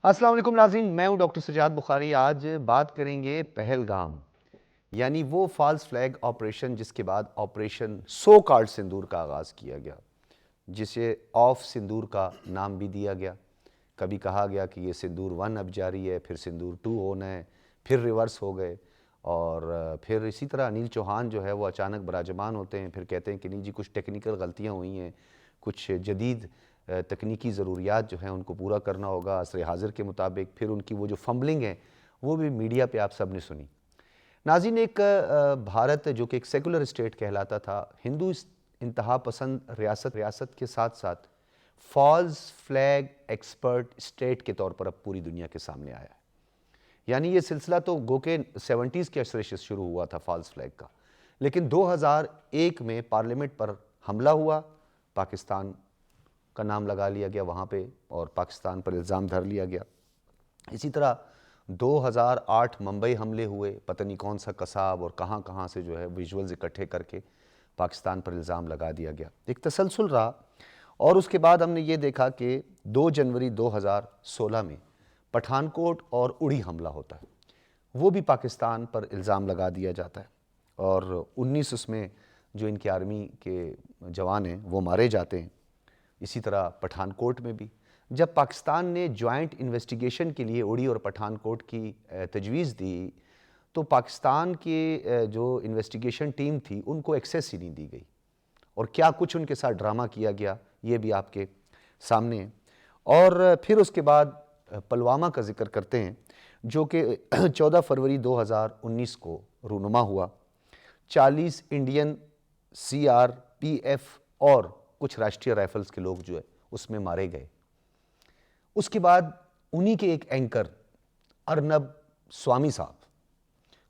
السلام علیکم ناظرین، میں ہوں ڈاکٹر سجاد بخاری۔ آج بات کریں گے پہلگام، یعنی وہ فالس فلیگ آپریشن جس کے بعد آپریشن سو کالڈ سندور کا آغاز کیا گیا، جسے آف سندور کا نام بھی دیا گیا۔ کبھی کہا گیا کہ یہ سندور 1 اب جاری ہے، پھر سندور 2 ہونا ہے، پھر ریورس ہو گئے، اور پھر اسی طرح انیل چوہان جو ہے وہ اچانک براجمان ہوتے ہیں، پھر کہتے ہیں کہ نہیں جی کچھ ٹیکنیکل غلطیاں ہوئی ہیں، کچھ جدید تکنیکی ضروریات جو ہیں ان کو پورا کرنا ہوگا عصر حاضر کے مطابق۔ پھر ان کی وہ جو فمبلنگ ہے وہ بھی میڈیا پہ آپ سب نے سنی۔ ناظرین، ایک بھارت جو کہ ایک سیکولر اسٹیٹ کہلاتا تھا، ہندو انتہا پسند ریاست کے ساتھ ساتھ فالس فلیگ ایکسپرٹ اسٹیٹ کے طور پر اب پوری دنیا کے سامنے آیا ہے۔ یعنی یہ سلسلہ تو گو کہ 70s کے عشرے سے شروع ہوا تھا فالس فلیگ کا، لیکن 2001 میں پارلیمنٹ پر حملہ ہوا، پاکستان کا نام لگا لیا گیا وہاں پہ اور پاکستان پر الزام دھر لیا گیا۔ اسی طرح 2008 ممبئی حملے ہوئے، پتہ نہیں کون سا قصاب اور کہاں کہاں سے جو ہے ویژولز اکٹھے کر کے پاکستان پر الزام لگا دیا گیا۔ ایک تسلسل رہا، اور اس کے بعد ہم نے یہ دیکھا کہ 2 جنوری 2016 میں پٹھان کوٹ اور اڑی حملہ ہوتا ہے، وہ بھی پاکستان پر الزام لگا دیا جاتا ہے، اور 19 اس میں جو ان کی آرمی کے جوان ہیں وہ مارے جاتے ہیں۔ اسی طرح پٹھان کوٹ میں بھی جب پاکستان نے جوائنٹ انویسٹیگیشن کے لیے اڑی اور پٹھان کوٹ کی تجویز دی، تو پاکستان کے جو انویسٹیگیشن ٹیم تھی ان کو ایکسیس ہی نہیں دی گئی، اور کیا کچھ ان کے ساتھ ڈرامہ کیا گیا یہ بھی آپ کے سامنے ہے۔ اور پھر اس کے بعد پلوامہ کا ذکر کرتے ہیں، جو کہ 14 فروری 2019 کو رونما ہوا۔ 40 انڈین CRPF اور کچھ راشٹریہ رائفلز کے لوگ جو ہے اس میں مارے گئے۔ اس کے بعد انہی کے ایک اینکر ارنب سوامی صاحب،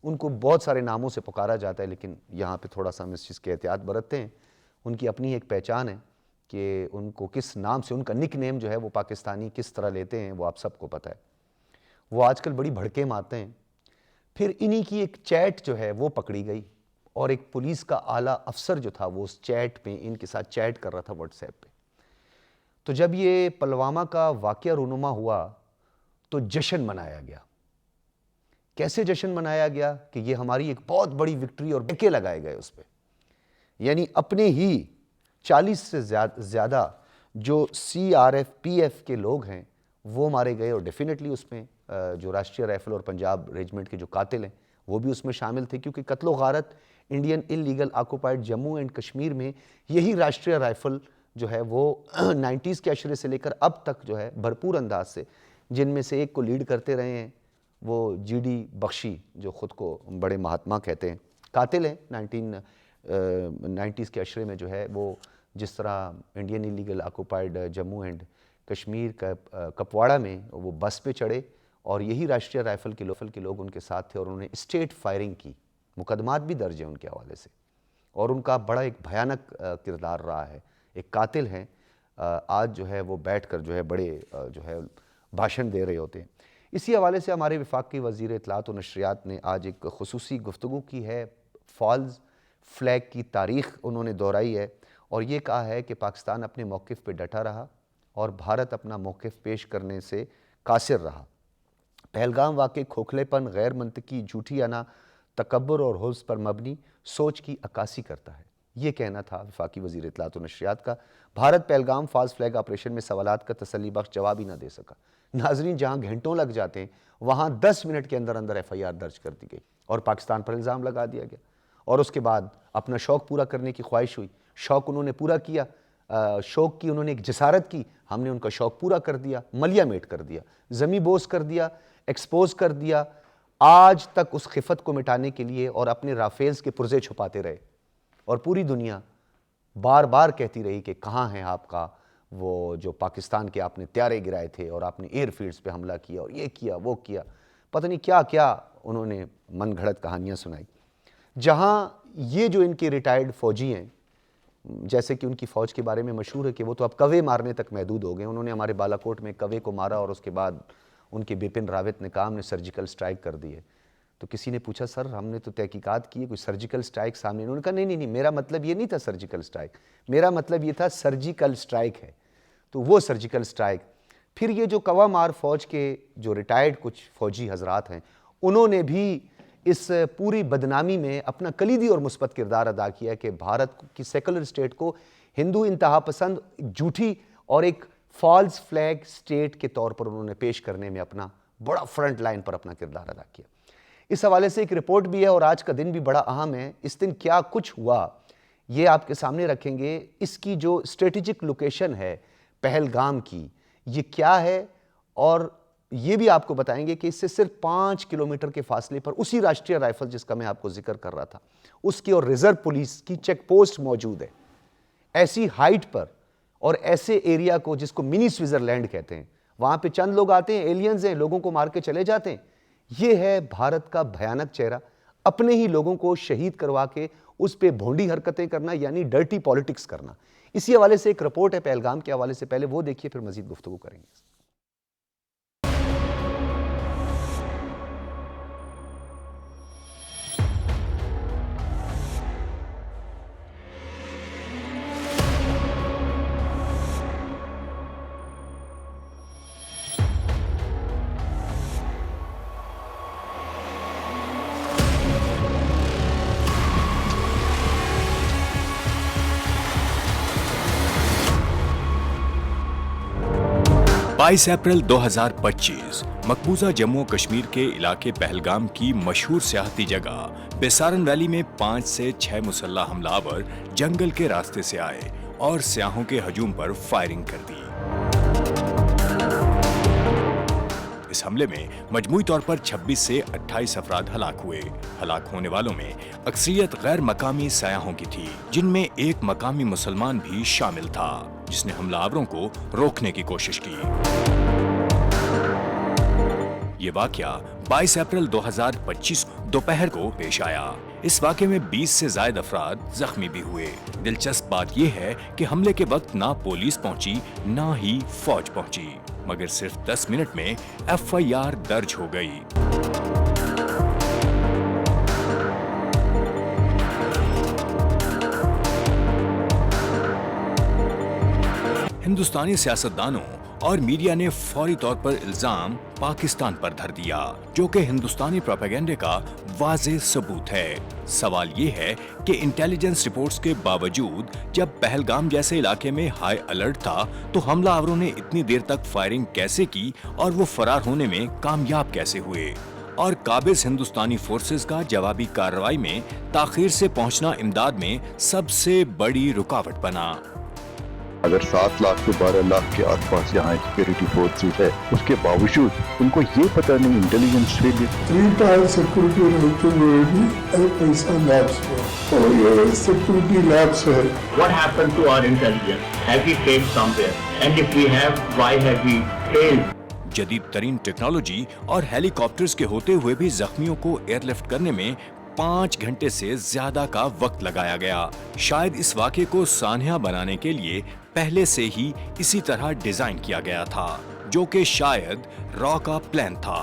ان کو بہت سارے ناموں سے پکارا جاتا ہے، لیکن یہاں پہ تھوڑا سا ہم اس چیز کے احتیاط برتتے ہیں۔ ان کی اپنی ایک پہچان ہے کہ ان کو کس نام سے، ان کا نک نیم جو ہے وہ پاکستانی کس طرح لیتے ہیں وہ آپ سب کو پتہ ہے۔ وہ آج کل بڑی بھڑکے مارتے ہیں۔ پھر انہی کی ایک چیٹ جو ہے وہ پکڑی گئی، اور ایک پولیس کا اعلیٰ افسر جو تھا وہ اس چیٹ پہ ان کے ساتھ چیٹ کر رہا تھا واٹس ایپ پہ۔ تو جب یہ پلوامہ کا واقعہ رونما ہوا تو جشن منایا گیا۔ کیسے جشن منایا گیا کہ یہ ہماری ایک بہت بڑی وکٹری، اور ڈکے لگائے گئے اس پہ، یعنی اپنے ہی 40 سے زیادہ جو CRPF کے لوگ ہیں وہ مارے گئے، اور ڈیفینیٹلی اس میں جو راشٹریہ رائفل اور پنجاب ریجمنٹ کے جو قاتل ہیں وہ بھی اس میں شامل تھے، کیونکہ قتل و غارت Indian illegal occupied Jammu and Kashmir میں یہی راشٹریہ رائفل جو ہے وہ 90s کے عشرے سے لے کر اب تک جو ہے بھرپور انداز سے، جن میں سے ایک کو لیڈ کرتے رہے ہیں وہ GD بخشی، جو خود کو بڑے مہاتما کہتے ہیں، قاتل ہیں 90s کے عشرے میں جو ہے وہ جس طرح Indian illegal occupied Jammu and Kashmir کا کپواڑہ میں وہ بس پہ چڑھے، اور یہی راشٹریہ رائفل کے لوگ ان کے ساتھ تھے، اور انہوں نے اسٹیٹ فائرنگ کی، مقدمات بھی درج ہیں ان کے حوالے سے، اور ان کا بڑا ایک بھیانک کردار رہا ہے۔ ایک قاتل ہیں، آج جو ہے وہ بیٹھ کر جو ہے بڑے جو ہے بھاشن دے رہے ہوتے ہیں۔ اسی حوالے سے ہمارے وفاقی وزیر اطلاعات و نشریات نے آج ایک خصوصی گفتگو کی ہے، فالس فلیگ کی تاریخ انہوں نے دہرائی ہے، اور یہ کہا ہے کہ پاکستان اپنے موقف پہ ڈٹا رہا اور بھارت اپنا موقف پیش کرنے سے قاصر رہا۔ پہلگام واقع کھوکھلے پن، غیر منطقی، جھوٹی انا، تکبر اور حوث پر مبنی سوچ کی عکاسی کرتا ہے، یہ کہنا تھا وفاقی وزیر اطلاعات و نشریات کا۔ Bharat Pahalgam false flag operation میں سوالات کا تسلی بخش جواب ہی نہ دے سکا۔ ناظرین، جہاں گھنٹوں لگ جاتے ہیں وہاں 10 منٹ کے اندر اندر FIR درج کر دی گئی اور پاکستان پر الزام لگا دیا گیا، اور اس کے بعد اپنا شوق پورا کرنے کی خواہش ہوئی، شوق انہوں نے پورا کیا، شوق کی انہوں نے ایک جسارت کی، ہم نے ان کا شوق پورا کر دیا، ملیا میٹ کر دیا، زمیں بوس کر دیا، ایکسپوز کر دیا۔ آج تک اس خفت کو مٹانے کے لیے اور اپنے رافیلز کے پرزے چھپاتے رہے، اور پوری دنیا بار بار کہتی رہی کہ کہاں ہیں آپ کا وہ جو پاکستان کے آپ نے طیارے گرائے تھے اور آپ نے ایئر فیلڈز پہ حملہ کیا اور یہ کیا وہ کیا، پتہ نہیں کیا کیا انہوں نے من گھڑت کہانیاں سنائی۔ جہاں یہ جو ان کے ریٹائرڈ فوجی ہیں، جیسے کہ ان کی فوج کے بارے میں مشہور ہے کہ وہ تو اب کوے مارنے تک محدود ہو گئے، انہوں نے ہمارے بالا کوٹ میں کوے کو مارا، اور اس کے بعد ان کے بپن راوت نے کہا ہم نے سرجیکل سٹرائک کر دی ہے۔ تو کسی نے پوچھا سر ہم نے تو تحقیقات کی ہے، کوئی سرجیکل سٹرائک سامنے؟ انہوں نے کہا نہیں، میرا مطلب یہ نہیں تھا سرجیکل سٹرائک، میرا مطلب یہ تھا سرجیکل سٹرائک ہے۔ تو وہ سرجیکل سٹرائک پھر یہ جو قوا مار فوج کے جو ریٹائرڈ کچھ فوجی حضرات ہیں انہوں نے بھی اس پوری بدنامی میں اپنا کلیدی اور مثبت کردار ادا کیا کہ بھارت کی سیکولر اسٹیٹ کو ہندو انتہا پسند جھوٹی اور ایک فالس فلیگ اسٹیٹ کے طور پر انہوں نے پیش کرنے میں اپنا بڑا فرنٹ لائن پر اپنا کردار ادا کیا۔ اس حوالے سے ایک رپورٹ بھی ہے اور آج کا دن بھی بڑا اہم ہے۔ اس دن کیا کچھ ہوا یہ آپ کے سامنے رکھیں گے۔ اس کی جو اسٹریٹجک لوکیشن ہے پہلگام کی یہ کیا ہے، اور یہ بھی آپ کو بتائیں گے کہ اس سے صرف 5 کلومیٹر کے فاصلے پر اسی راشٹریہ رائفل جس کا میں آپ کو ذکر کر رہا تھا اس کی اور ریزرو پولیس کی چیک پوسٹ موجود ہے۔ ایسی ہائٹ پر اور ایسے ایریا کو جس کو منی سوئٹزرلینڈ کہتے ہیں، وہاں پہ چند لوگ آتے ہیں، ایلینز ہیں، لوگوں کو مار کے چلے جاتے ہیں۔ یہ ہے بھارت کا بھیانک چہرہ، اپنے ہی لوگوں کو شہید کروا کے اس پہ بھونڈی حرکتیں کرنا، یعنی ڈرٹی پالیٹکس کرنا۔ اسی حوالے سے ایک رپورٹ ہے پہلگام کے حوالے سے، پہلے وہ دیکھیے پھر مزید گفتگو کریں گے۔ 22 اپریل 2025 مقبوضہ جموں و کشمیر کے علاقے پہلگام کی مشہور سیاحتی جگہ بیسارن ویلی میں 5 سے 6 مسلح حملہ آور جنگل کے راستے سے آئے اور سیاحوں کے ہجوم پر فائرنگ کر دی۔ اس حملے میں مجموعی طور پر 26 سے 28 افراد ہلاک ہوئے۔ ہلاک ہونے والوں میں اکثریت غیر مقامی سیاحوں کی تھی، جن میں ایک مقامی مسلمان بھی شامل تھا جس نے حملہ آوروں کو روکنے کی کوشش کی۔ یہ واقعہ 22 اپریل 2025 دوپہر کو پیش آیا۔ اس واقعے میں 20 سے زائد افراد زخمی بھی ہوئے۔ دلچسپ بات یہ ہے کہ حملے کے وقت نہ پولیس پہنچی نہ ہی فوج پہنچی، مگر صرف 10 منٹ میں FIR درج ہو گئی۔ ہندوستانی سیاستدانوں اور میڈیا نے فوری طور پر الزام پاکستان پر دھر دیا، جو کہ ہندوستانی پروپیگنڈے کا واضح ثبوت ہے۔ سوال یہ ہے کہ انٹیلیجنس رپورٹس کے باوجود جب پہلگام جیسے علاقے میں ہائی الرٹ تھا تو حملہ آوروں نے اتنی دیر تک فائرنگ کیسے کی اور وہ فرار ہونے میں کامیاب کیسے ہوئے؟ اور قابض ہندوستانی فورسز کا جوابی کارروائی میں تاخیر سے پہنچنا امداد میں سب سے بڑی رکاوٹ بنا۔ اگر 7 لاکھ سے 12 لاکھ کے آس پاس یہاں سیکیورٹی فورسز ہے، اس کے باوجود ان کو یہ پتہ نہیں انٹیلیجنس فیلئر 3 ٹائر سیکورٹی رہتے ہوئے بھی ایسا لیبس ہے اور یہ سیکورٹی لیبس ہے۔ What happened to our intelligence? Have we failed somewhere? And if we have, why have we failed? جدید ترین ٹیکنالوجی اور ہیلی کاپٹرز کے ہوتے ہوئے بھی زخمیوں کو ایئر لفٹ کرنے میں 5 گھنٹے سے زیادہ کا وقت لگایا گیا۔ شاید اس واقعے کو سانحہ بنانے کے لیے پہلے سے ہی اسی طرح ڈیزائن کیا گیا تھا، جو کہ شاید را کا پلان تھا۔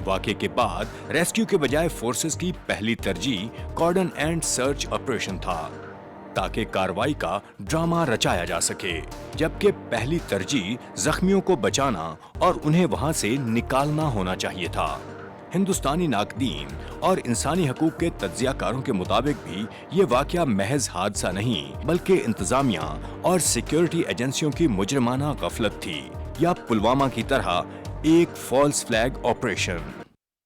واقعے کے بعد ریسکیو کے بجائے فورسز کی پہلی ترجیح کارڈن اینڈ سرچ آپریشن تھا تاکہ کارروائی کا ڈرامہ رچایا جا سکے، جبکہ پہلی ترجیح زخمیوں کو بچانا اور انہیں وہاں سے نکالنا ہونا چاہیے تھا۔ ہندوستانی ناقدین اور انسانی حقوق کے تجزیہ کاروں کے مطابق بھی یہ واقعہ محض حادثہ نہیں بلکہ انتظامیہ اور سیکیورٹی ایجنسیوں کی مجرمانہ غفلت تھی، یا پلوامہ کی طرح ایک فالس فلیگ آپریشن۔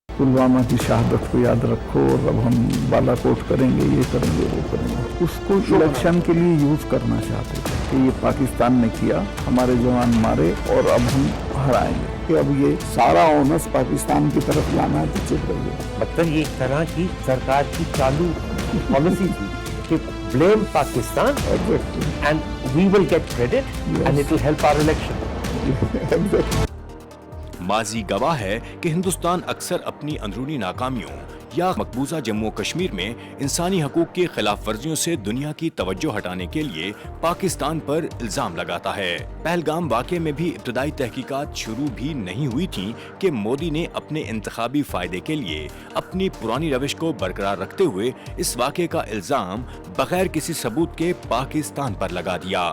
پلوامہ کی شہادت کو یاد رکھو اور اب ہم بالا کوٹ کریں گے، یہ کریں گے، وہ کریں گے۔ اس کو الیکشن کے لیے یوز کرنا چاہتے تھے کہ یہ پاکستان نے کیا، ہمارے جوان مارے اور اب ہم ہرائیں گے، کہ اب یہ سارا اونس پاکستان کی طرف لانا ہے تو چپ رہیے۔ مطلب یہ ایک طرح کی سرکار کی چالو پالیسی تھی کہ blame Pakistan and we will get credit and it will help our election. ماضی گواہ ہے کہ ہندوستان اکثر اپنی اندرونی ناکامیوں یا مقبوضہ جموں و کشمیر میں انسانی حقوق کی خلاف ورزیوں سے دنیا کی توجہ ہٹانے کے لیے پاکستان پر الزام لگاتا ہے۔ پہلگام واقعے میں بھی ابتدائی تحقیقات شروع بھی نہیں ہوئی تھیں کہ مودی نے اپنے انتخابی فائدے کے لیے اپنی پرانی روش کو برقرار رکھتے ہوئے اس واقعے کا الزام بغیر کسی ثبوت کے پاکستان پر لگا دیا۔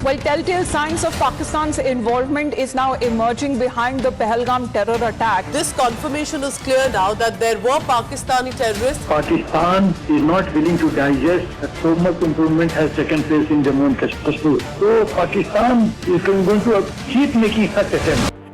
Well, telltale signs of Pakistan's involvement is now emerging behind the Pahalgam terror attack. This confirmation is clear now that there were Pakistani terrorists. Pakistan is not willing to digest that so much improvement has taken place in Jammu and Kashmir. So Pakistan is going to keep making such attempts.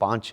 5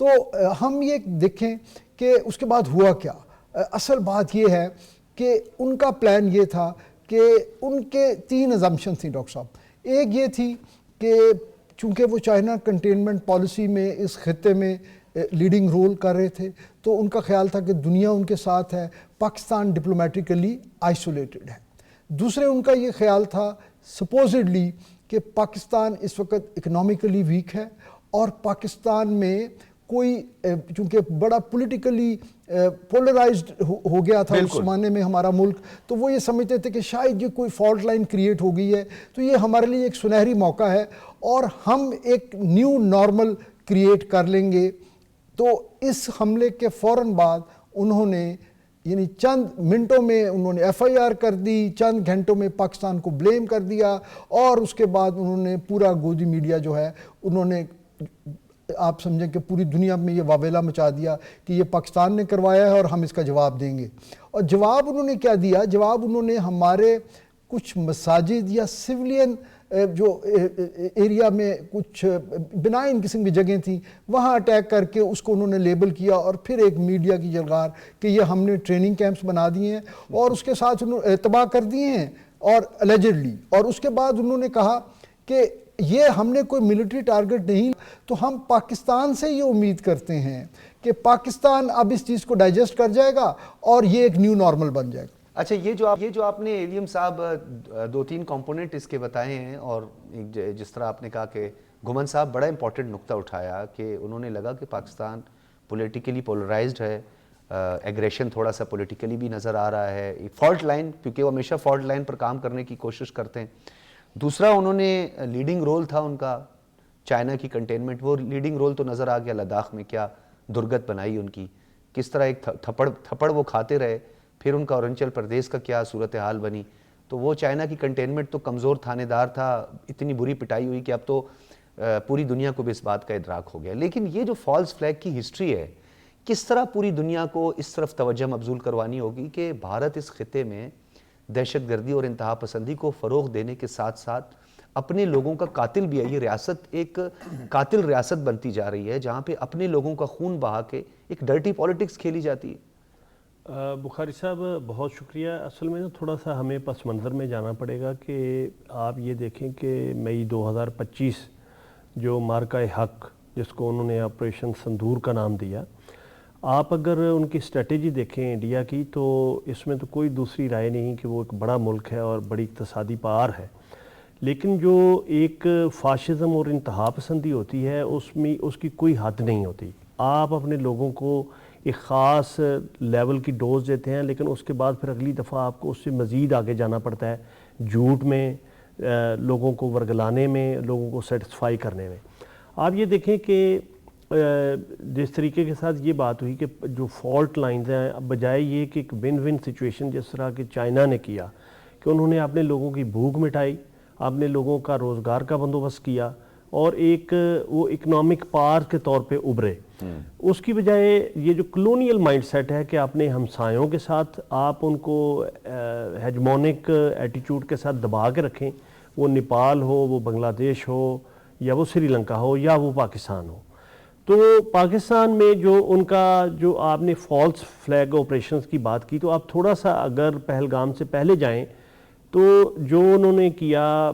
تو ہم یہ دیکھیں کہ اس کے بعد ہوا کیا. اصل بات یہ ہے کہ ان کا پلان یہ تھا کہ ان کے 3 ازمپشن تھیں ڈاکٹر صاحب. ایک یہ تھی کہ چونکہ وہ چائنا کنٹینمنٹ پالیسی میں اس خطے میں لیڈنگ رول کر رہے تھے تو ان کا خیال تھا کہ دنیا ان کے ساتھ ہے, پاکستان ڈپلومیٹیکلی آئسولیٹڈ ہے. دوسرے ان کا یہ خیال تھا سپوزڈلی کہ پاکستان اس وقت اکنامکلی ویک ہے اور پاکستان میں کوئی چونکہ بڑا پولیٹیکلی پولرائزڈ ہو گیا تھا اس زمانے میں ہمارا ملک, تو وہ یہ سمجھتے تھے کہ شاید یہ کوئی فالٹ لائن کریٹ ہو گئی ہے, تو یہ ہمارے لیے ایک سنہری موقع ہے اور ہم ایک نیو نارمل کریٹ کر لیں گے. تو اس حملے کے فوراً بعد انہوں نے یعنی چند منٹوں میں انہوں نے FIR کر دی, چند گھنٹوں میں پاکستان کو بلیم کر دیا اور اس کے بعد انہوں نے پورا گودی میڈیا جو ہے انہوں نے آپ سمجھیں کہ پوری دنیا میں یہ واویلا مچا دیا کہ یہ پاکستان نے کروایا ہے اور ہم اس کا جواب دیں گے. اور جواب انہوں نے کیا دیا؟ جواب انہوں نے ہمارے کچھ مساجد یا سویلین جو ایریا میں کچھ بنائن قسم کی جگہیں تھیں وہاں اٹیک کر کے اس کو انہوں نے لیبل کیا اور پھر ایک میڈیا کی جلغار کہ یہ ہم نے ٹریننگ کیمپس بنا دیے ہیں اور اس کے ساتھ انہوں تباہ کر دیے ہیں اور الیجڈلی. اور اس کے بعد انہوں نے کہا کہ یہ ہم نے کوئی ملٹری ٹارگٹ نہیں, تو ہم پاکستان سے یہ امید کرتے ہیں کہ پاکستان اب اس چیز کو ڈائجسٹ کر جائے گا اور یہ ایک نیو نارمل بن جائے گا. اچھا, یہ جو آپ نے ایلیم صاحب 2-3 کمپوننٹ اس کے بتائے ہیں, اور جس طرح آپ نے کہا کہ گھمن صاحب بڑا امپورٹنٹ نقطہ اٹھایا کہ انہوں نے لگا کہ پاکستان پولیٹیکلی پولرائزڈ ہے, ایگریشن تھوڑا سا پولیٹیکلی بھی نظر آ رہا ہے, فالٹ لائن, کیونکہ وہ ہمیشہ فالٹ لائن پر کام کرنے کی کوشش کرتے ہیں. دوسرا انہوں نے لیڈنگ رول تھا ان کا چائنا کی کنٹینمنٹ, وہ لیڈنگ رول تو نظر آ گیا لداخ میں, کیا درگت بنائی ان کی, کس طرح ایک تھپڑ وہ کھاتے رہے, پھر ان کا اروناچل پردیش کا کیا صورتحال بنی. تو وہ چائنا کی کنٹینمنٹ تو کمزور تھانے دار تھا, اتنی بری پٹائی ہوئی کہ اب تو پوری دنیا کو بھی اس بات کا ادراک ہو گیا. لیکن یہ جو فالس فلیگ کی ہسٹری ہے, کس طرح پوری دنیا کو اس طرف توجہ مبذول کروانی ہوگی کہ بھارت اس خطے میں دہشت گردی اور انتہا پسندی کو فروغ دینے کے ساتھ ساتھ اپنے لوگوں کا قاتل بھی ہے. یہ ریاست ایک قاتل ریاست بنتی جا رہی ہے جہاں پہ اپنے لوگوں کا خون بہا کے ایک ڈرٹی پولیٹکس کھیلی جاتی ہے. بخاری صاحب بہت شکریہ. اصل میں تھوڑا سا ہمیں پس منظر میں جانا پڑے گا کہ آپ یہ دیکھیں کہ مئی 2025 جو مارکہ حق جس کو انہوں نے آپریشن سندور کا نام دیا, آپ اگر ان کی اسٹریٹجی دیکھیں انڈیا کی تو اس میں تو کوئی دوسری رائے نہیں کہ وہ ایک بڑا ملک ہے اور بڑی اقتصادی پار ہے, لیکن جو ایک فاشزم اور انتہا پسندی ہوتی ہے اس کی کوئی حد نہیں ہوتی. آپ اپنے لوگوں کو ایک خاص لیول کی ڈوز دیتے ہیں لیکن اس کے بعد پھر اگلی دفعہ آپ کو اس سے مزید آگے جانا پڑتا ہے, جھوٹ میں, لوگوں کو ورگلانے میں, لوگوں کو سیٹسفائی کرنے میں. آپ یہ دیکھیں کہ جس طریقے کے ساتھ یہ بات ہوئی کہ جو فالٹ لائنز ہیں, بجائے یہ کہ ایک ون ون سچویشن جس طرح کہ چائنا نے کیا کہ انہوں نے اپنے لوگوں کی بھوک مٹائی, اپنے لوگوں کا روزگار کا بندوبست کیا اور ایک وہ اکنامک پار کے طور پہ ابھرے, اس کی بجائے یہ جو کلونیل مائنڈ سیٹ ہے کہ اپنے ہمسایوں کے ساتھ آپ ان کو ہیجمونک ایٹیچیوڈ کے ساتھ دبا کے رکھیں, وہ نیپال ہو, وہ بنگلہ دیش ہو, یا وہ سری لنکا ہو, یا وہ پاکستان ہو. تو پاکستان میں جو ان کا جو آپ نے فالس فلیگ آپریشنز کی بات کی, تو آپ تھوڑا سا اگر پہلگام سے پہلے جائیں تو جو انہوں نے کیا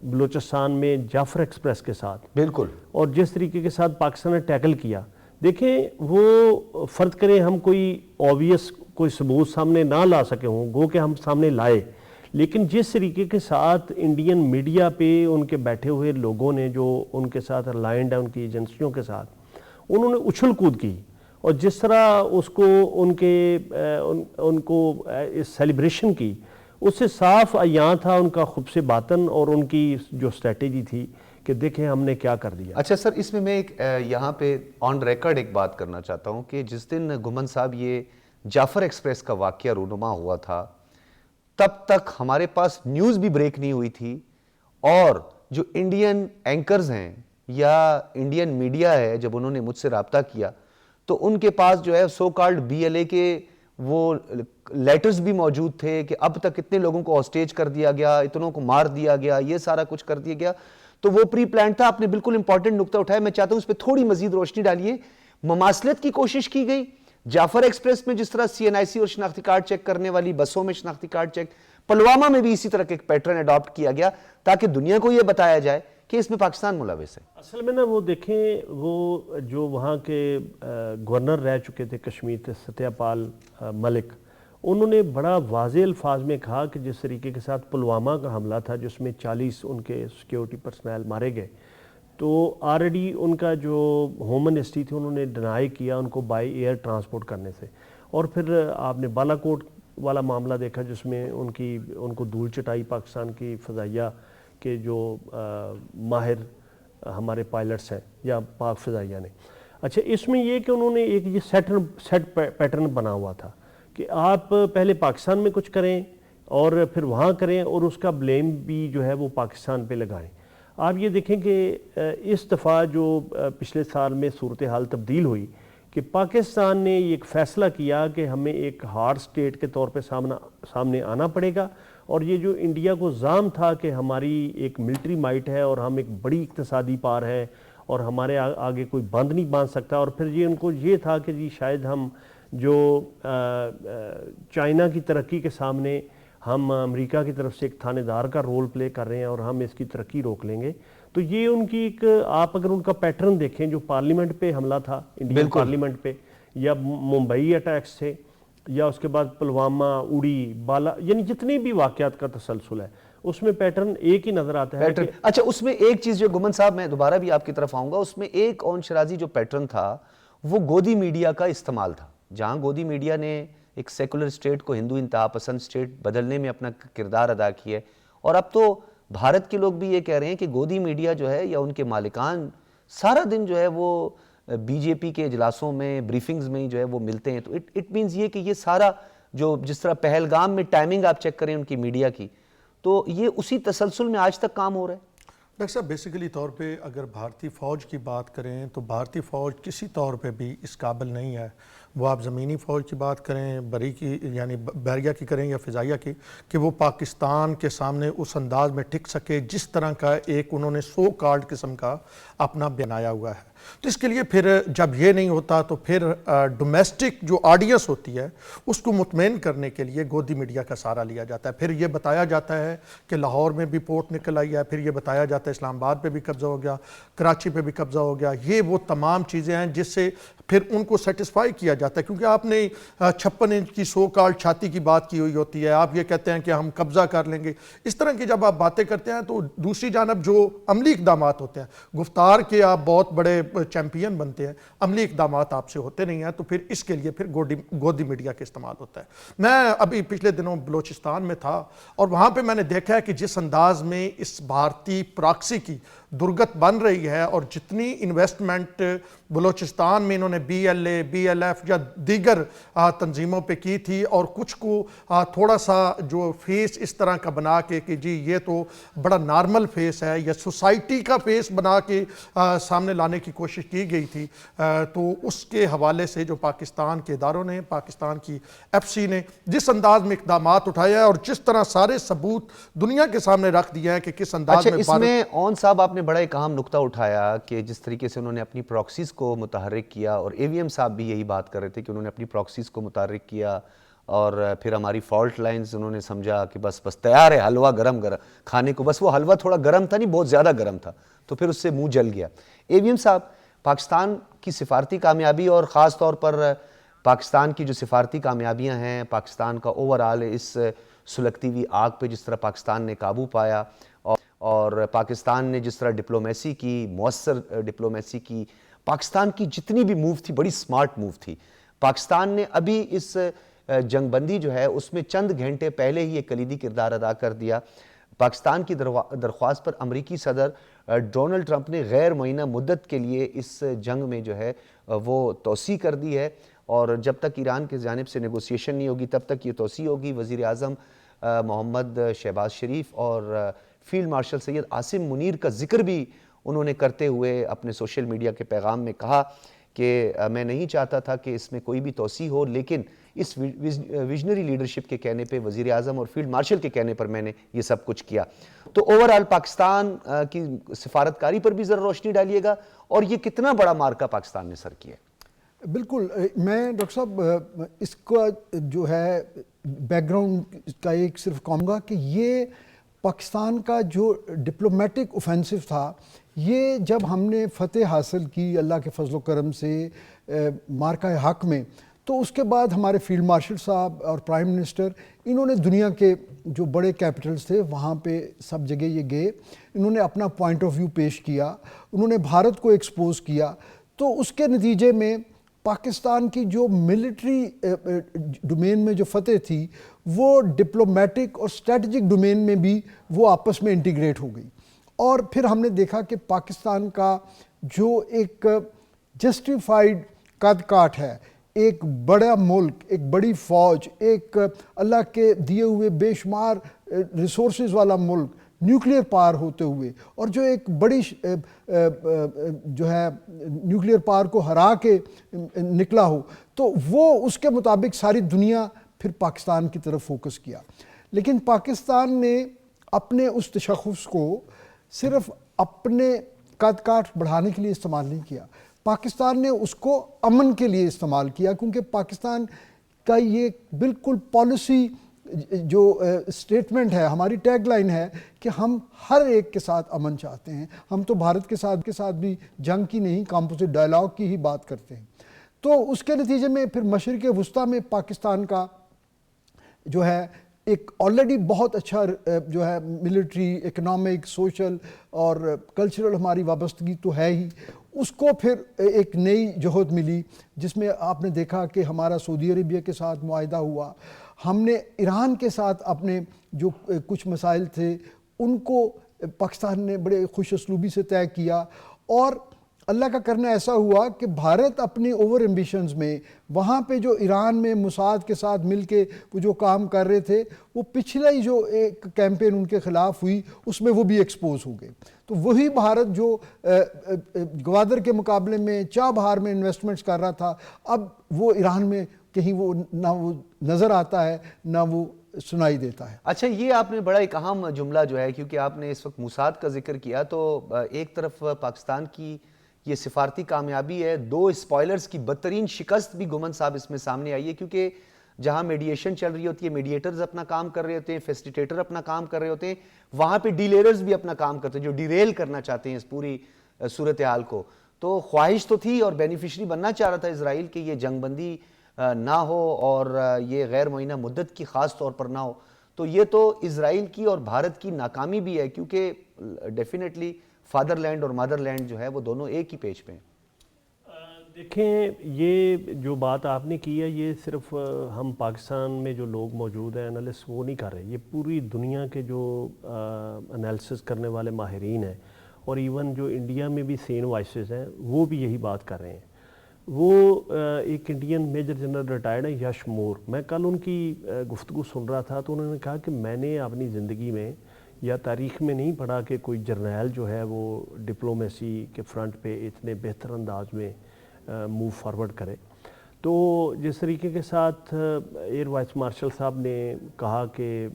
بلوچستان میں جعفر ایکسپریس کے ساتھ, بالکل, اور جس طریقے کے ساتھ پاکستان نے ٹیکل کیا, دیکھیں وہ فرض کریں ہم کوئی اوبویس کوئی ثبوت سامنے نہ لا سکے ہوں, گو کہ ہم سامنے لائے, لیکن جس طریقے کے ساتھ انڈین میڈیا پہ ان کے بیٹھے ہوئے لوگوں نے جو ان کے ساتھ الائنڈ ہے ان کی ایجنسیوں کے ساتھ, انہوں نے اچھل کود کی اور جس طرح اس کو ان کو سیلیبریشن کی, اس سے صاف عیاں تھا ان کا خبث باطن اور ان کی جو اسٹریٹجی تھی کہ دیکھیں ہم نے کیا کر دیا. اچھا سر, اس میں میں ایک یہاں پہ آن ریکارڈ ایک بات کرنا چاہتا ہوں کہ جس دن گھمن صاحب یہ جعفر ایکسپریس کا واقعہ رونما ہوا تھا, تب تک ہمارے پاس نیوز بھی بریک نہیں ہوئی تھی, اور جو انڈین اینکرز ہیں یا انڈین میڈیا ہے, جب انہوں نے مجھ سے رابطہ کیا تو ان کے پاس جو ہے سو کالڈ BLA کے وہ لیٹرز بھی موجود تھے کہ اب تک اتنے لوگوں کو ہاسٹیج کر دیا گیا, اتنوں کو مار دیا گیا, یہ سارا کچھ کر دیا گیا. تو وہ پری پلان تھا. آپ نے بالکل امپورٹنٹ نقطہ اٹھایا, میں چاہتا ہوں اس پہ تھوڑی مزید روشنی ڈالیے. مماثلت کی کوشش کی گئی جعفر ایکسپریس میں, جس طرح CNIC اور شناختی کارڈ چیک کرنے والی بسوں میں شناختی کارڈ چیک, پلوامہ میں بھی اسی طرح کا ایک پیٹرن اڈاپٹ کیا گیا تاکہ دنیا کو یہ بتایا جائے کہ اس میں پاکستان ملوث ہے. اصل میں نا وہ دیکھیں, وہ جو وہاں کے گورنر رہ چکے تھے کشمیر کے ستیہ پال ملک, انہوں نے بڑا واضح الفاظ میں کہا کہ جس طریقے کے ساتھ پلوامہ کا حملہ تھا جس میں 40 ان کے سیکیورٹی پرسنل مارے گئے, تو آلریڈی ان کا جو ہوم منسٹری تھی انہوں نے ڈینائی کیا ان کو بائی ایئر ٹرانسپورٹ کرنے سے. اور پھر آپ نے بالا کوٹ والا معاملہ دیکھا جس میں ان کو دھول چٹائی پاکستان کی فضائیہ کے جو ماہر ہمارے پائلٹس ہیں یا پاک فضائیہ نے. اچھا, اس میں یہ کہ انہوں نے ایک یہ سیٹ پیٹرن بنا ہوا تھا کہ آپ پہلے پاکستان میں کچھ کریں اور پھر وہاں کریں اور اس کا بلیم بھی جو ہے وہ پاکستان پہ لگائیں. آپ یہ دیکھیں کہ اس دفعہ جو پچھلے سال میں صورتحال تبدیل ہوئی کہ پاکستان نے ایک فیصلہ کیا کہ ہمیں ایک ہارڈ سٹیٹ کے طور پہ سامنے آنا پڑے گا, اور یہ جو انڈیا کو زعم تھا کہ ہماری ایک ملٹری مائٹ ہے اور ہم ایک بڑی اقتصادی پار ہے اور ہمارے آگے کوئی بند نہیں باندھ سکتا, اور پھر یہ ان کو یہ تھا کہ جی شاید ہم جو چائنا کی ترقی کے سامنے ہم امریکہ کی طرف سے ایک تھانے دار کا رول پلے کر رہے ہیں اور ہم اس کی ترقی روک لیں گے. تو یہ ان کی ایک, آپ اگر ان کا پیٹرن دیکھیں جو پارلیمنٹ پہ حملہ تھا, انڈین پارلیمنٹ پہ, یا ممبئی اٹیکس تھے, یا اس کے بعد پلوامہ, اڑی, بالا, یعنی جتنے بھی واقعات کا تسلسل ہے اس میں پیٹرن ایک ہی نظر آتا ہے. اچھا, اس میں ایک چیز جو گمن صاحب, میں دوبارہ بھی آپ کی طرف آؤں گا, اس میں ایک اون شرازی جو پیٹرن تھا وہ گودی میڈیا کا استعمال تھا, جہاں گودی میڈیا نے ایک سیکولر سٹیٹ کو ہندو انتہا پسند سٹیٹ بدلنے میں اپنا کردار ادا کیا ہے. اور اب تو بھارت کے لوگ بھی یہ کہہ رہے ہیں کہ گودی میڈیا جو ہے یا ان کے مالکان سارا دن جو ہے وہ بی جے پی کے اجلاسوں میں, بریفنگز میں جو ہے وہ ملتے ہیں. تو اٹ مینز یہ کہ یہ سارا جو جس طرح پہلگام میں ٹائمنگ آپ چیک کریں ان کی میڈیا کی, تو یہ اسی تسلسل میں آج تک کام ہو رہا ہے. ڈاکٹر صاحب, بیسیکلی طور پہ اگر بھارتی فوج کی بات کریں تو بھارتی فوج کسی طور پہ بھی اس قابل نہیں ہے, وہ آپ زمینی فوج کی بات کریں, بری کی یعنی بحریہ کی کریں یا فضائیہ کی, کہ وہ پاکستان کے سامنے اس انداز میں ٹک سکے جس طرح کا ایک انہوں نے سو کارڈ قسم کا اپنا بنایا ہوا ہے. تو اس کے لیے پھر جب یہ نہیں ہوتا تو پھر ڈومیسٹک جو آڈینس ہوتی ہے اس کو مطمئن کرنے کے لیے گودی میڈیا کا سہارا لیا جاتا ہے. پھر یہ بتایا جاتا ہے کہ لاہور میں بھی پورٹ نکل آئی ہے, پھر یہ بتایا جاتا ہے اسلام آباد پہ بھی قبضہ ہو گیا, کراچی پہ بھی قبضہ ہو گیا. یہ وہ تمام چیزیں ہیں جس سے پھر ان کو سیٹسفائی کیا جاتا ہے, کیونکہ آپ نے 56 انچ کی سو کارڈ چھاتی کی بات کی ہوئی ہوتی ہے, آپ یہ کہتے ہیں کہ ہم قبضہ کر لیں گے. اس طرح کی جب آپ باتیں کرتے ہیں تو دوسری جانب جو عملی اقدامات ہوتے ہیں, گفتار کے آپ بہت بڑے چیمپئن بنتے ہیں, عملی اقدامات آپ سے ہوتے نہیں ہیں, تو پھر اس کے لیے پھر گودی میڈیا کا استعمال ہوتا ہے. میں ابھی پچھلے دنوں بلوچستان میں تھا اور وہاں پہ میں نے دیکھا ہے کہ جس انداز میں اس بھارتی پراکسی کی درگت بن رہی ہے اور جتنی انویسٹمنٹ بلوچستان میں انہوں نے BLA, BLF یا دیگر تنظیموں پہ کی تھی, اور کچھ کو تھوڑا سا جو فیس اس طرح کا بنا کے کہ جی یہ تو بڑا نارمل فیس ہے یا سوسائٹی کا فیس بنا کے سامنے لانے کی کوشش کی گئی تھی, تو اس کے حوالے سے جو پاکستان کے اداروں نے, پاکستان کی FC نے جس انداز میں اقدامات اٹھایا ہے اور جس طرح سارے ثبوت دنیا کے سامنے رکھ دیا ہے کہ کس انداز میں. اس میں اون صاحب آپ نے بڑا ایک اہم نقطہ اٹھایا کہ جس طریقے سے انہوں نے اپنی پراکسیز کو متحرک کیا, اور AVM صاحب بھی یہی بات کر رہے تھے کہ انہوں نے اپنی پراکسیز کو متحرک کیا, اور پھر ہماری فالٹ لائنز انہوں نے سمجھا کہ بس تیار ہے حلوہ گرم کھانے کو, بس وہ حلوہ تھوڑا گرم تھا نہیں, بہت زیادہ گرم تھا, تو پھر اس سے منہ جل گیا. AVM صاحب, پاکستان کی سفارتی کامیابی اور خاص طور پر پاکستان کی جو سفارتی کامیابیاں ہیں, پاکستان کا اوورآل اس سلگتی ہوئی آگ پہ جس طرح پاکستان نے قابو پایا, اور پاکستان نے جس طرح ڈپلومیسی کی, مؤثر ڈپلومیسی کی, پاکستان کی جتنی بھی موو تھی بڑی سمارٹ موو تھی. پاکستان نے ابھی اس جنگ بندی جو ہے اس میں چند گھنٹے پہلے ہی ایک کلیدی کردار ادا کر دیا. پاکستان کی درخواست پر امریکی صدر ڈونلڈ ٹرمپ نے غیر معینہ مدت کے لیے اس جنگ میں جو ہے وہ توسیع کر دی ہے, اور جب تک ایران کی جانب سے نیگوسیشن نہیں ہوگی تب تک یہ توسیع ہوگی. وزیر اعظم محمد شہباز شریف اور فیلڈ مارشل سید عاصم منیر کا ذکر بھی انہوں نے کرتے ہوئے اپنے سوشل میڈیا کے پیغام میں کہا کہ میں نہیں چاہتا تھا کہ اس میں کوئی بھی توسیع ہو، لیکن اس ویژنری لیڈرشپ کے کہنے پہ، وزیر اعظم اور فیلڈ مارشل کے کہنے پر میں نے یہ سب کچھ کیا۔ تو اوورآل پاکستان کی سفارتکاری پر بھی ذرا روشنی ڈالیے گا، اور یہ کتنا بڑا مارکہ پاکستان نے سر کیا ہے؟ بالکل، میں ڈاکٹر صاحب اس کا جو ہے بیک گراؤنڈ کا ایک صرف کہوں گا کہ یہ پاکستان کا جو ڈپلومیٹک اوفینسو تھا، یہ جب ہم نے فتح حاصل کی اللہ کے فضل و کرم سے مارکہ حق میں، تو اس کے بعد ہمارے فیلڈ مارشل صاحب اور پرائم منسٹر، انہوں نے دنیا کے جو بڑے کیپٹلز تھے وہاں پہ سب جگہ یہ گئے، انہوں نے اپنا پوائنٹ آف ویو پیش کیا، انہوں نے بھارت کو ایکسپوز کیا۔ تو اس کے نتیجے میں پاکستان کی جو ملٹری ڈومین میں جو فتح تھی، وہ ڈپلومیٹک اور اسٹریٹجک ڈومین میں بھی وہ آپس میں انٹیگریٹ ہو گئی، اور پھر ہم نے دیکھا کہ پاکستان کا جو ایک جسٹیفائیڈ قد کاٹ ہے، ایک بڑا ملک، ایک بڑی فوج، ایک اللہ کے دیے ہوئے بے شمار ریسورسز والا ملک، نیوکلیئر پاور ہوتے ہوئے، اور جو ایک بڑی جو ہے نیوکلیئر پاور کو ہرا کے نکلا ہو، تو وہ اس کے مطابق ساری دنیا پھر پاکستان کی طرف فوکس کیا۔ لیکن پاکستان نے اپنے اس تشخص کو صرف اپنے قد کاٹ بڑھانے کے لیے استعمال نہیں کیا، پاکستان نے اس کو امن کے لیے استعمال کیا، کیونکہ پاکستان کا یہ بالکل پالیسی جو سٹیٹمنٹ ہے، ہماری ٹیگ لائن ہے کہ ہم ہر ایک کے ساتھ امن چاہتے ہیں، ہم تو بھارت کے ساتھ بھی جنگ کی نہیں، کمپوزٹ ڈائلاگ کی ہی بات کرتے ہیں۔ تو اس کے نتیجے میں پھر مشرق وسطیٰ میں پاکستان کا جو ہے ایک آلریڈی بہت اچھا جو ہے ملٹری، اکنامک، سوشل اور کلچرل ہماری وابستگی تو ہے ہی، اس کو پھر ایک نئی جہد ملی، جس میں آپ نے دیکھا کہ ہمارا سعودی عربیہ کے ساتھ معاہدہ ہوا، ہم نے ایران کے ساتھ اپنے جو کچھ مسائل تھے ان کو پاکستان نے بڑے خوش اسلوبی سے طے کیا، اور اللہ کا کرنا ایسا ہوا کہ بھارت اپنی اوور ایمبیشنز میں وہاں پہ جو ایران میں موساد کے ساتھ مل کے وہ جو کام کر رہے تھے، وہ پچھلا ہی جو ایک کیمپین ان کے خلاف ہوئی اس میں وہ بھی ایکسپوز ہو گئے۔ تو وہی بھارت جو گوادر کے مقابلے میں چابہار میں انویسٹمنٹس کر رہا تھا، اب وہ ایران میں کہیں وہ نہ وہ نظر آتا ہے نہ وہ سنائی دیتا ہے۔ اچھا، یہ آپ نے بڑا ایک اہم جملہ جو ہے، کیونکہ آپ نے اس وقت موساد کا ذکر کیا، تو ایک طرف پاکستان کی یہ سفارتی کامیابی ہے، دو اسپوائلرز کی بدترین شکست بھی گومن صاحب اس میں سامنے آئی ہے، کیونکہ جہاں میڈیشن چل رہی ہوتی ہے، میڈیٹرز اپنا کام کر رہے ہوتے ہیں، فیسیلیٹیٹر اپنا کام کر رہے ہوتے ہیں، وہاں پہ ڈیلیرز بھی اپنا کام کرتے ہیں جو ڈیریل کرنا چاہتے ہیں اس پوری صورتحال کو۔ تو خواہش تو تھی اور بینیفیشری بننا چاہ رہا تھا اسرائیل کہ یہ جنگ بندی نہ ہو اور یہ غیر معینہ مدت کی خاص طور پر نہ ہو، تو یہ تو اسرائیل کی اور بھارت کی ناکامی بھی ہے، کیونکہ ڈیفینیٹلی فادر لینڈ اور مادر لینڈ جو ہے وہ دونوں ایک ہی پیج پہ ہیں۔ دیکھیں، یہ جو بات آپ نے کی ہے، یہ صرف ہم پاکستان میں جو لوگ موجود ہیں انالسٹ وہ نہیں کر رہے، یہ پوری دنیا کے جو انالیسس کرنے والے ماہرین ہیں، اور ایون جو انڈیا میں بھی سین وائسز ہیں وہ بھی یہی بات کر رہے ہیں۔ وہ ایک انڈین میجر جنرل ریٹائرڈ ہیں، یش مور، میں کل ان کی گفتگو سن رہا تھا، تو انہوں نے کہا کہ میں نے اپنی زندگی میں یا تاریخ میں نہیں پڑھا کہ کوئی جرنیل جو ہے وہ ڈپلومیسی کے فرنٹ پہ اتنے بہتر انداز میں موو فارورڈ کرے۔ تو جس طریقے کے ساتھ ایئر وائس مارشل صاحب نے کہا کہ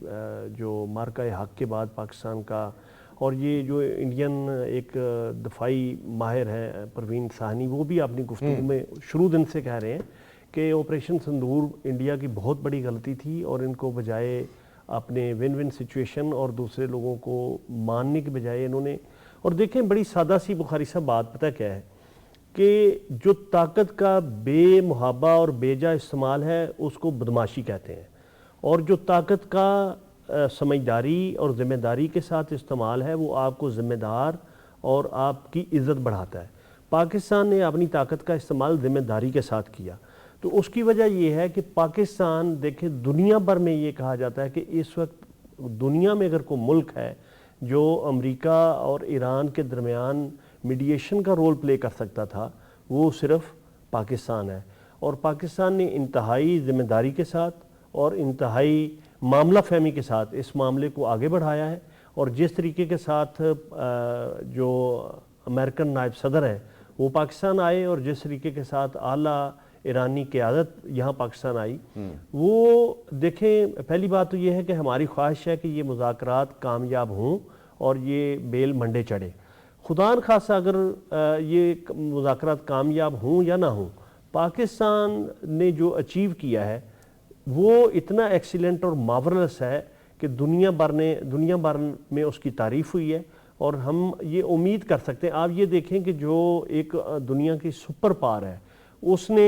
جو مارکہ حق کے بعد پاکستان کا، اور یہ جو انڈین ایک دفاعی ماہر ہے پروین ساہنی، وہ بھی اپنی گفتگو میں شروع دن سے کہہ رہے ہیں کہ آپریشن سندور انڈیا کی بہت بڑی غلطی تھی، اور ان کو بجائے اپنے ون ون سچویشن اور دوسرے لوگوں کو ماننے کے بجائے انہوں نے، اور دیکھیں بڑی سادہ سی بخاری صاحب بات پتہ کیا ہے کہ جو طاقت کا بے محابہ اور بے جا استعمال ہے اس کو بدماشی کہتے ہیں، اور جو طاقت کا سمجھداری اور ذمہ داری کے ساتھ استعمال ہے وہ آپ کو ذمہ دار اور آپ کی عزت بڑھاتا ہے۔ پاکستان نے اپنی طاقت کا استعمال ذمہ داری کے ساتھ کیا، تو اس کی وجہ یہ ہے کہ پاکستان، دیکھیں دنیا بھر میں یہ کہا جاتا ہے کہ اس وقت دنیا میں اگر کوئی ملک ہے جو امریکہ اور ایران کے درمیان میڈیشن کا رول پلے کر سکتا تھا، وہ صرف پاکستان ہے، اور پاکستان نے انتہائی ذمہ داری کے ساتھ اور انتہائی معاملہ فہمی کے ساتھ اس معاملے کو آگے بڑھایا ہے، اور جس طریقے کے ساتھ جو امریکن نائب صدر ہیں وہ پاکستان آئے اور جس طریقے کے ساتھ اعلیٰ ایرانی قیادت یہاں پاکستان آئی، وہ دیکھیں پہلی بات تو یہ ہے کہ ہماری خواہش ہے کہ یہ مذاکرات کامیاب ہوں اور یہ بیل منڈے چڑھے. خدا نخواستہ اگر یہ مذاکرات کامیاب ہوں یا نہ ہوں، پاکستان نے جو اچیو کیا ہے وہ اتنا ایکسیلنٹ اور مارولس ہے کہ دنیا بھر میں اس کی تعریف ہوئی ہے، اور ہم یہ امید کر سکتے ہیں. آپ یہ دیکھیں کہ جو ایک دنیا کی سپر پاور ہے اس نے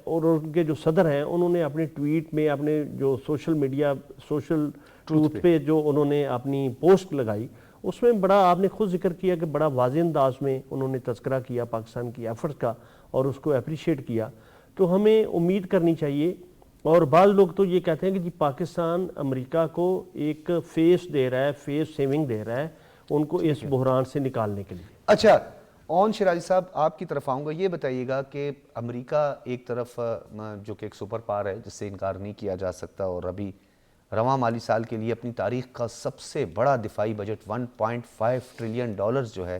اور ان کے جو صدر ہیں انہوں نے اپنے ٹویٹ میں، اپنے جو سوشل میڈیا سوشل ٹروتھ پہ جو انہوں نے اپنی پوسٹ لگائی، اس میں بڑا آپ نے خود ذکر کیا کہ بڑا واضح انداز میں انہوں نے تذکرہ کیا پاکستان کی ایفرٹ کا اور اس کو اپریشیٹ کیا. تو ہمیں امید کرنی چاہیے. اور بعض لوگ تو یہ کہتے ہیں کہ جی پاکستان امریکہ کو ایک فیس دے رہا ہے، فیس سیونگ دے رہا ہے ان کو اس بحران سے نکالنے کے لیے. اچھا اون شیرازی صاحب آپ کی طرف آؤں گا. یہ بتائیے گا کہ امریکہ ایک طرف جو کہ ایک سپر پاور ہے جس سے انکار نہیں کیا جا سکتا، اور ابھی رواں مالی سال کے لیے اپنی تاریخ کا سب سے بڑا دفاعی بجٹ 1.5 ٹریلین ڈالرز جو ہے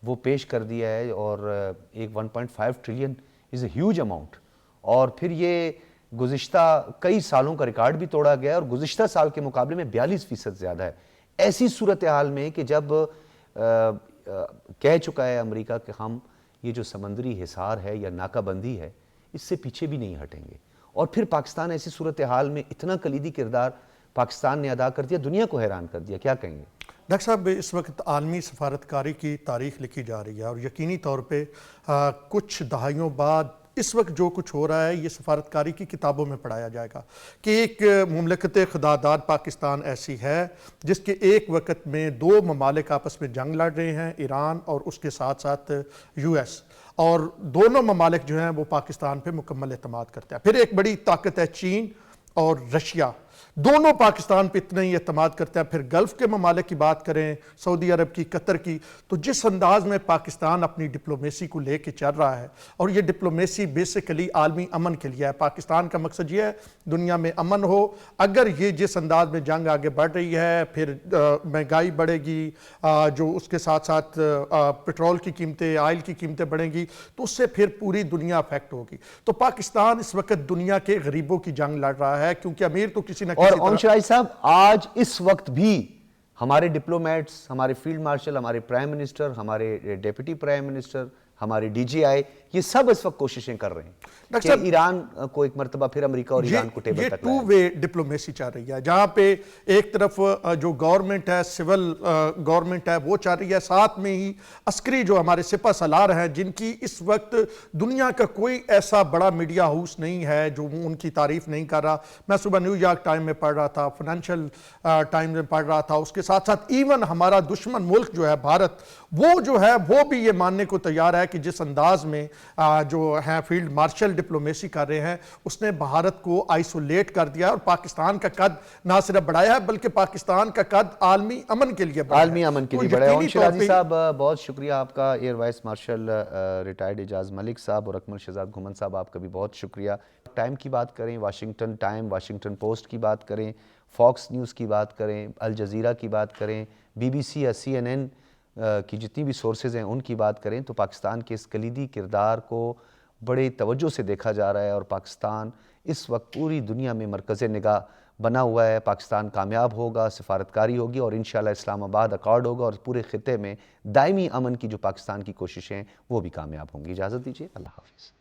وہ پیش کر دیا ہے، اور ایک 1.5 trillion is a huge amount. اور پھر یہ گزشتہ کئی سالوں کا ریکارڈ بھی توڑا گیا ہے اور گزشتہ سال کے مقابلے میں 42% زیادہ ہے. ایسی صورتحال میں کہ جب کہہ چکا ہے امریکہ کہ ہم یہ جو سمندری حصار ہے یا ناکہ بندی ہے اس سے پیچھے بھی نہیں ہٹیں گے، اور پھر پاکستان ایسی صورتحال میں اتنا کلیدی کردار پاکستان نے ادا کر دیا، دنیا کو حیران کر دیا. کیا کہیں گے ڈاکٹر صاحب؟ اس وقت عالمی سفارتکاری کی تاریخ لکھی جا رہی ہے، اور یقینی طور پہ کچھ دہائیوں بعد اس وقت جو کچھ ہو رہا ہے یہ سفارتکاری کی کتابوں میں پڑھایا جائے گا کہ ایک مملکت خداداد پاکستان ایسی ہے جس کے ایک وقت میں 2 ممالک آپس میں جنگ لڑ رہے ہیں، ایران اور اس کے ساتھ ساتھ US، اور دونوں ممالک جو ہیں وہ پاکستان پہ مکمل اعتماد کرتے ہیں. پھر ایک بڑی طاقت ہے چین اور رشیا، دونوں پاکستان پہ اتنا ہی اعتماد کرتے ہیں. پھر گلف کے ممالک کی بات کریں، سعودی عرب کی، قطر کی، تو جس انداز میں پاکستان اپنی ڈپلومیسی کو لے کے چل رہا ہے، اور یہ ڈپلومیسی بیسیکلی عالمی امن کے لیے ہے. پاکستان کا مقصد یہ ہے دنیا میں امن ہو. اگر یہ جس انداز میں جنگ آگے بڑھ رہی ہے، پھر مہنگائی بڑھے گی، جو اس کے ساتھ ساتھ پٹرول کی قیمتیں، آئل کی قیمتیں بڑھیں گی، تو اس سے پھر پوری دنیا افیکٹ ہوگی. تو پاکستان اس وقت دنیا کے غریبوں کی جنگ لڑ رہا ہے، کیونکہ امیر تو کسی نہ کسی اور اون شیرازی صاحب آج اس وقت بھی ہمارے ڈپلومیٹس، ہمارے فیلڈ مارشل، ہمارے پرائم منسٹر، ہمارے ڈیپٹی پرائم منسٹر، ہمارے DGI، یہ سب اس وقت کوششیں کر رہے ہیں کہ ایران کو ایک مرتبہ پھر امریکہ اور ایران کو ٹیبل تک لائیں. یہ 2 وے ڈپلومیسی چل رہی ہے، جہاں پہ ایک طرف جو گورنمنٹ ہے، سول گورنمنٹ ہے، وہ چل رہی ہے، ساتھ میں ہی عسکری جو ہمارے سپہ سالار ہیں جن کی اس وقت دنیا کا کوئی ایسا بڑا میڈیا ہاؤس نہیں ہے جو ان کی تعریف نہیں کر رہا. میں صبح نیو یارک ٹائم میں پڑھ رہا تھا، فائنینشل ٹائم میں پڑھ رہا تھا. اس کے ساتھ ساتھ ایون ہمارا دشمن ملک جو ہے بھارت، وہ جو ہے وہ بھی یہ ماننے کو تیار ہے کہ جس انداز میں جو ہیں فیلڈ مارشل ڈپلومیسی کر رہے ہیں اس نے بھارت کو آئسولیٹ کر دیا، اور پاکستان کا قد نہ صرف بڑھایا ہے بلکہ پاکستان کا قد عالمی امن کے لیے بڑھایا ہے. عالمی امن کے لیے بڑھایا ہے. اون شیرازی صاحب بہت شکریہ آپ کا. ایئر وائس مارشل ریٹائرڈ اعجاز ملک صاحب اور اکمل شہزاد گھمن صاحب، آپ کا بھی بہت شکریہ. ٹائم کی بات کریں، واشنگٹن ٹائم، واشنگٹن پوسٹ کی بات کریں، فاکس نیوز کی بات کریں، الجزیرہ کی بات کریں، BBC یا CNN کی جتنی بھی سورسز ہیں ان کی بات کریں، تو پاکستان کے اس کلیدی کردار کو بڑے توجہ سے دیکھا جا رہا ہے، اور پاکستان اس وقت پوری دنیا میں مرکز نگاہ بنا ہوا ہے. پاکستان کامیاب ہوگا، سفارتکاری ہوگی، اور انشاءاللہ اسلام آباد اکارڈ ہوگا، اور پورے خطے میں دائمی امن کی جو پاکستان کی کوششیں وہ بھی کامیاب ہوں گی. اجازت دیجیے، اللہ حافظ.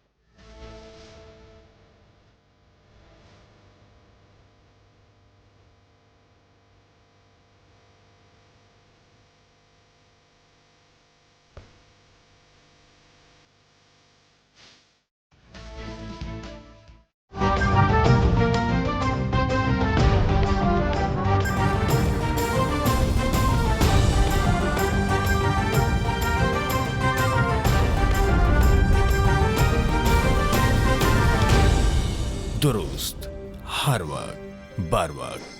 درست، ہر وقت، بر وقت.